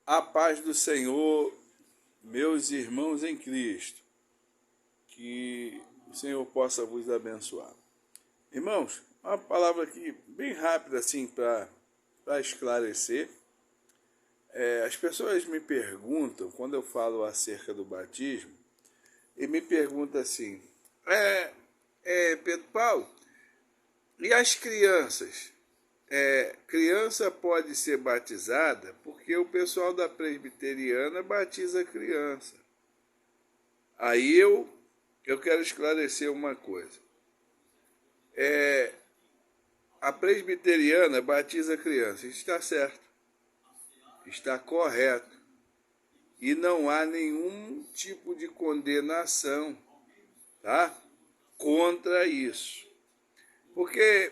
A paz do Senhor, meus irmãos em Cristo, que o Senhor possa vos abençoar. Irmãos, uma palavra aqui bem rápida assim para esclarecer. As pessoas me perguntam, quando eu falo acerca do batismo, e me perguntam assim, Pedro Paulo, e as crianças? Criança pode ser batizada porque o pessoal da presbiteriana batiza criança. Aí eu quero esclarecer uma coisa. A presbiteriana batiza criança. Isso está certo. Está correto. E não há nenhum tipo de condenação, tá? Contra isso. Porque,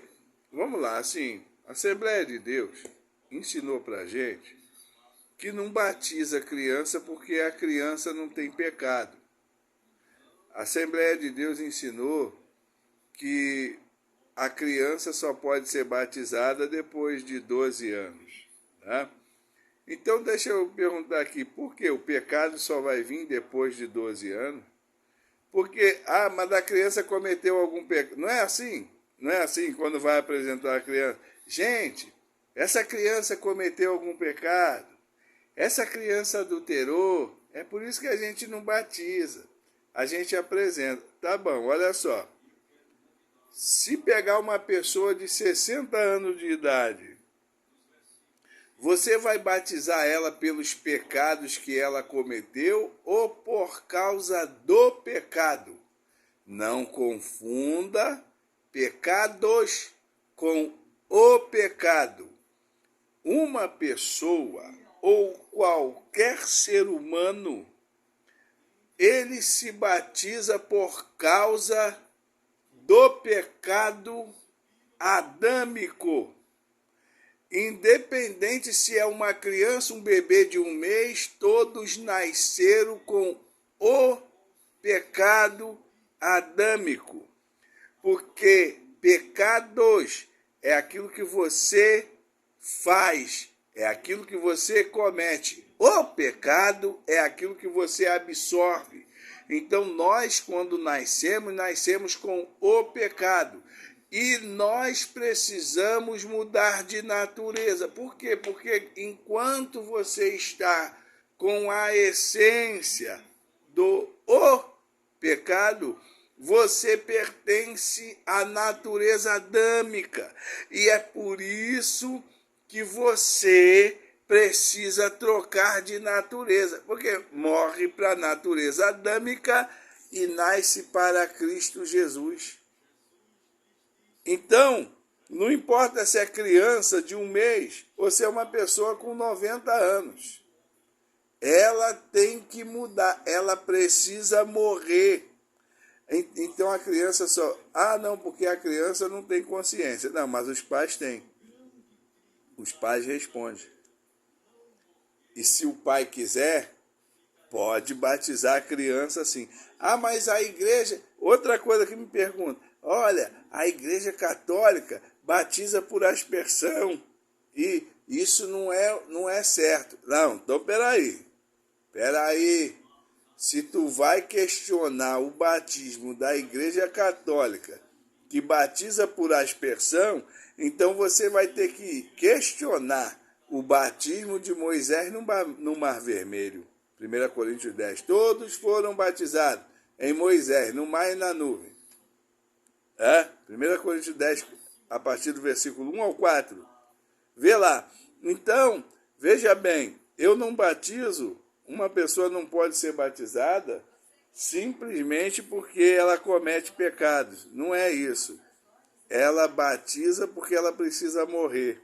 vamos lá, assim, a Assembleia de Deus ensinou pra gente que não batiza criança porque a criança não tem pecado. A Assembleia de Deus ensinou que a criança só pode ser batizada depois de 12 anos. Tá? Então, deixa eu perguntar aqui, por que o pecado só vai vir depois de 12 anos? Porque, mas a criança cometeu algum pecado. Não é assim? Não é assim quando vai apresentar a criança? Gente, essa criança cometeu algum pecado. Essa criança adulterou. É por isso que a gente não batiza. A gente apresenta. Tá bom, olha só. Se pegar uma pessoa de 60 anos de idade, você vai batizar ela pelos pecados que ela cometeu ou por causa do pecado? Não confunda pecados com o pecado. Uma pessoa ou qualquer ser humano, ele se batiza por causa do pecado adâmico. Independente se é uma criança, um bebê de 1 mês, todos nasceram com o pecado adâmico. Porque pecados é aquilo que você faz, é aquilo que você comete. O pecado é aquilo que você absorve. Então nós, quando nascemos com o pecado. E nós precisamos mudar de natureza. Por quê? Porque enquanto você está com a essência do pecado, você pertence à natureza adâmica. E é por isso que você precisa trocar de natureza. Porque morre para a natureza adâmica e nasce para Cristo Jesus. Então, não importa se é criança de 1 mês ou se é uma pessoa com 90 anos. Ela tem que mudar, ela precisa morrer. Então a criança só... não, porque a criança não tem consciência. Não, mas os pais têm. Os pais respondem. E se o pai quiser, pode batizar a criança assim. Mas a igreja... Outra coisa que me pergunta. Olha, a Igreja Católica batiza por aspersão e isso não é certo. Não, então peraí. Se tu vai questionar o batismo da Igreja Católica que batiza por aspersão, então você vai ter que questionar o batismo de Moisés no Mar Vermelho. 1 Coríntios 10. Todos foram batizados em Moisés, no mar e na nuvem. 1 Coríntios 10, a partir do versículo 1 ao 4. Vê lá. Então, veja bem, eu não batizo, uma pessoa não pode ser batizada simplesmente porque ela comete pecados. Não é isso. Ela batiza porque ela precisa morrer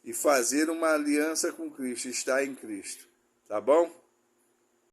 e fazer uma aliança com Cristo, estar em Cristo. Tá bom?